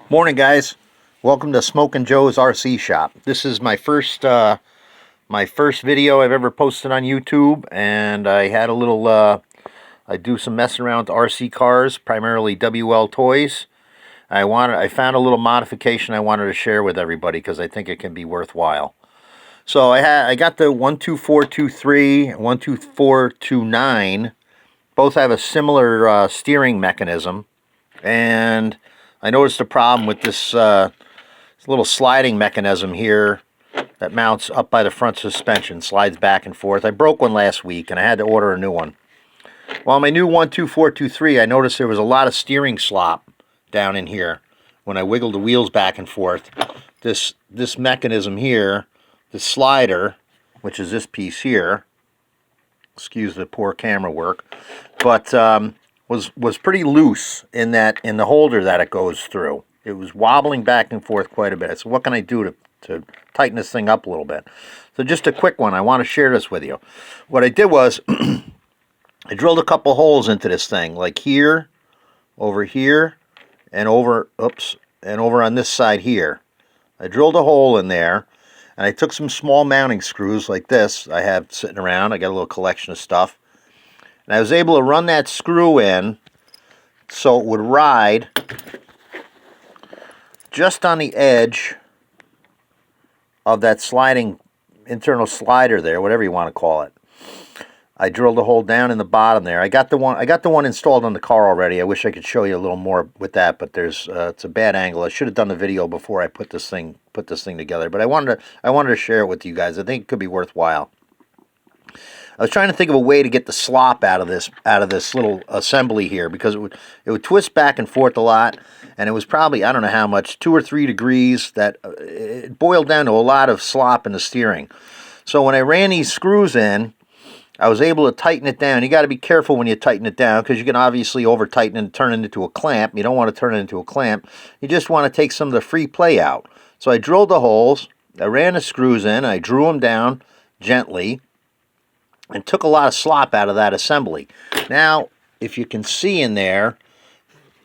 Morning, guys. Welcome to Smokin' Joe's RC Shop. This is my first video I've ever posted on YouTube, and I had a little I do some messing around with RC cars, primarily wltoys. I found a little modification I wanted to share with everybody because I think it can be worthwhile. So I got the 12423 and 12429. Both have a similar steering mechanism, and I noticed a problem with this little sliding mechanism here that mounts up by the front suspension, slides back and forth. I broke one last week and I had to order a new one. Well, my new 12423, I noticed there was a lot of steering slop down in here when I wiggled the wheels back and forth. This mechanism here, the slider, which is this piece here, excuse the poor camera work, but was pretty loose in the holder that it goes through. It was wobbling back and forth quite a bit. So what can I do to tighten this thing up a little bit? So just a quick one. I want to share this with you. What I did was I drilled a couple holes into this thing, like here, and over on this side here. I drilled a hole in there, and I took some small mounting screws like this I have sitting around. I got a little collection of stuff. And I was able to run that screw in so it would ride just on the edge of that sliding internal slider there, whatever you want to call it. I drilled a hole down in the bottom there. I got the one installed on the car already. I wish I could show you a little more with that, but it's a bad angle. I should have done the video before I put this thing together. But I wanted to share it with you guys. I think it could be worthwhile. I was trying to think of a way to get the slop out of this little assembly here, because it would twist back and forth a lot, and it was probably, I don't know how much, 2 or 3 degrees, that it boiled down to a lot of slop in the steering. So when I ran these screws in, I was able to tighten it down. You got to be careful when you tighten it down, because you can obviously over tighten it and turn it into a clamp. You don't want to turn it into a clamp. You just want to take some of the free play out. So I drilled the holes, I ran the screws in, I drew them down gently, and took a lot of slop out of that assembly. Now, if you can see in there,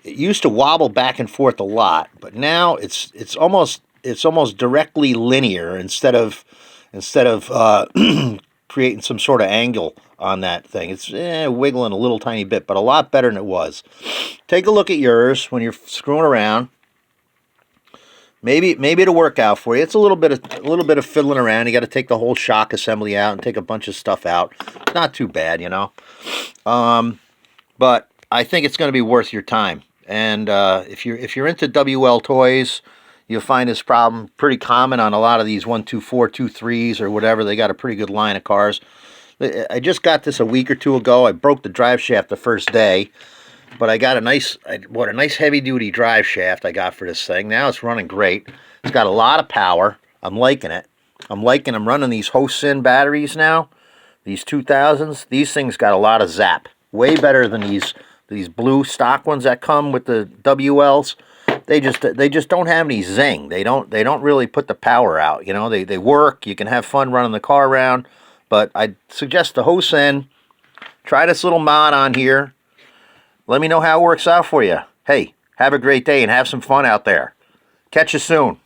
it used to wobble back and forth a lot, but now it's almost directly linear instead of creating some sort of angle on that thing. It's wiggling a little tiny bit, but a lot better than it was. Take a look at yours when you're screwing around. Maybe it'll work out for you. It's a little bit of fiddling around. You got to take the whole shock assembly out and take a bunch of stuff out. It's not too bad, you know. But I think it's going to be worth your time. And if you're into wltoys, you'll find this problem pretty common on a lot of these 12423s or whatever. They got a pretty good line of cars. I just got this a week or two ago. I broke the drive shaft the first day. But I got a nice heavy-duty drive shaft I got for this thing. Now it's running great. It's got a lot of power. I'm liking it. I'm running these Hosin batteries now, these 2000s. These things got a lot of zap. Way better than these blue stock ones that come with the WLs. They just don't have any zing. They don't really put the power out. You know, they work. You can have fun running the car around. But I suggest the Hosin. Try this little mod on here. Let me know how it works out for you. Hey, have a great day and have some fun out there. Catch you soon.